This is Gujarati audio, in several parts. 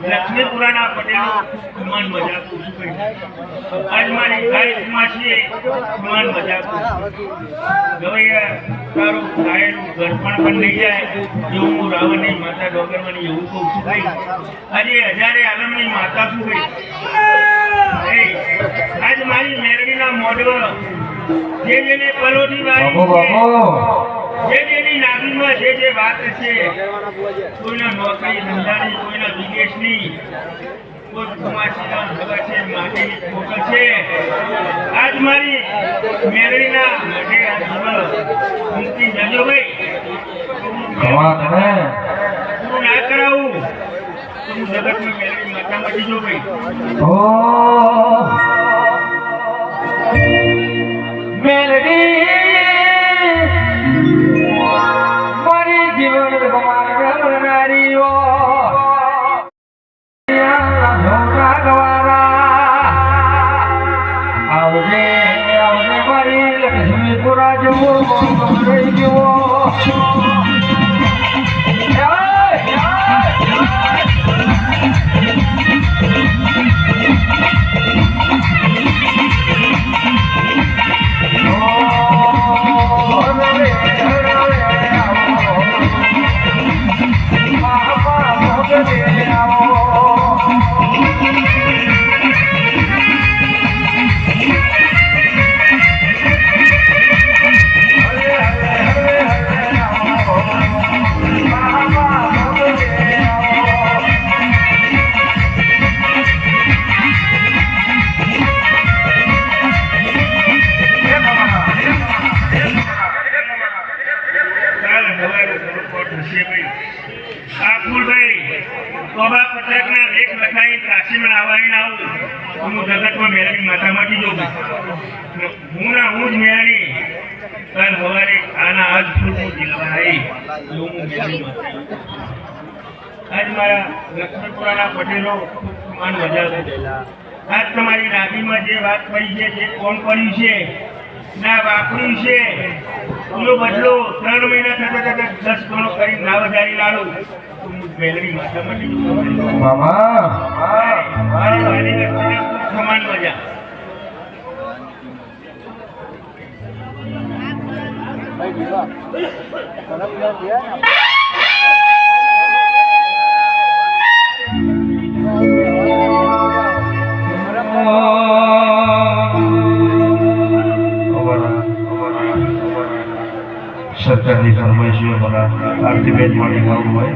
લક્ષ્મીપુરાના પટેલો સમાન મજાક ઓછું કરી આજ મારી ખાઈમાં છીએ સમાન મજાક ગવૈયા તારું ખાયેલું ઘર પણ નહીં જાય એવું હું રાવણની માતા ડોગરવાની એવું કહું છું ભાઈ આજે હજારે આલમની માતા છું ભાઈ આજ મારી મેરડીના મોઢવા જે જેને પલોઠી વાળી જેની નાભીમાં જે વાત છે કોઈના નોકરી ધંધાની કોઈના વિદેશની કોઈ કુમાસીના ખબર છે માટેની ખોખર છે આજ મારી મેરડીના માટે મૂકી જજો ભાઈ હું ના કરાવું હું જગતમાં મેરડી માતા મળી જો ભાઈ મેલડી મારી જીવન ગમાનારીઓ આવજે આવજે મારી લક્ષ્મીપુરા જવો રહી ગયો લક્ષ્મીપુરાના પટેલો માન વધારે આજ તમારી નાભીમાં જે વાત પડી છે જે કોણ પડ્યું છે ના વાપર્યું છે એનો બદલો 3 મહિના થતા 10 ગણો કરી ના વધારી લાડું મેલડી માતા મળી સમાન મજા સરકારની ફરમાઈશો મારા આરતીબેન માણી ગાવું હોય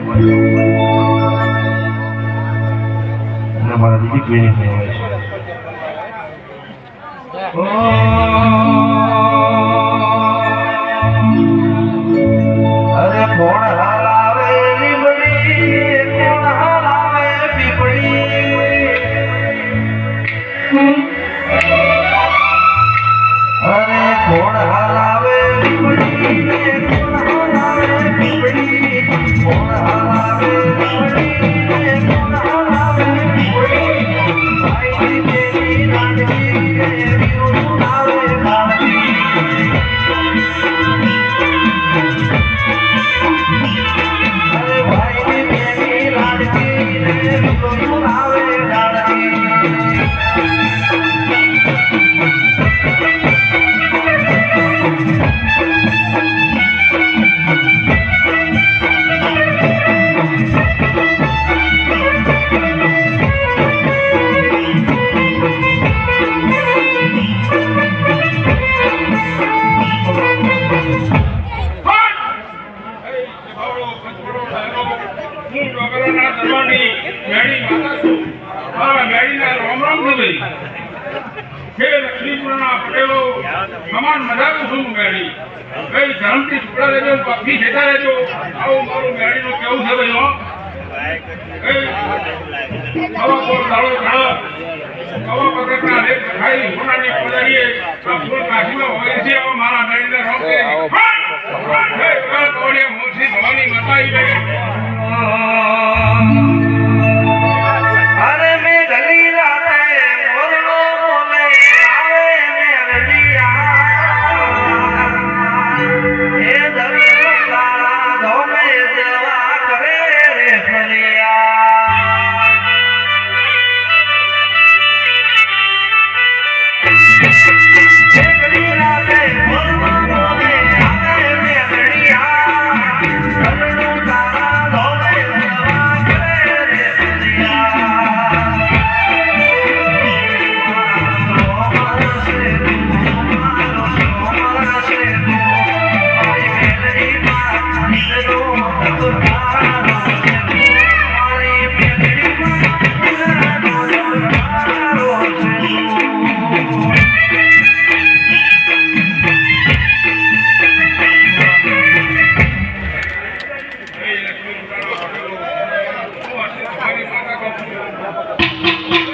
અને મારા દીદી કોઈની ફરમાઈશ અરે કોણ હાલાવે લીમડી કોણ હાલાવે પીપળી અરે કોણ હાલાવે લીમડી કોણ હાલાવે પીપળી કોણ હાલાવે લીમડી કોણ હાલાવે પીપળી ભાઈ તેરી નાનકી વિનું આવે નાનકી અરે ભાઈ તેરી નાનકી વિનું આવે નાનકી લક્ષ્મીપુરાના પટેલો સમાન મજાક છું મેળી કઈ ધર્મથી છોકરા લેજો પક્ષી જતા રહેજો આવું મારું મેળીનું કેવું છે ભાઈઓ આવા કોઈ દાડો ઘડા આવા પ્રકારના લેખ ખાઈ હોનાની પધારીએ ફૂલ કાશીમાં હોય છે આવા મારા મેળીને રોકે મોસી ભવાની માતા અરે મે ગલી રાતે મોરલો બોલે આવે મેરડિયા એ દરબાર ધોમે દેવા કરે રે ફરિયા Thank you.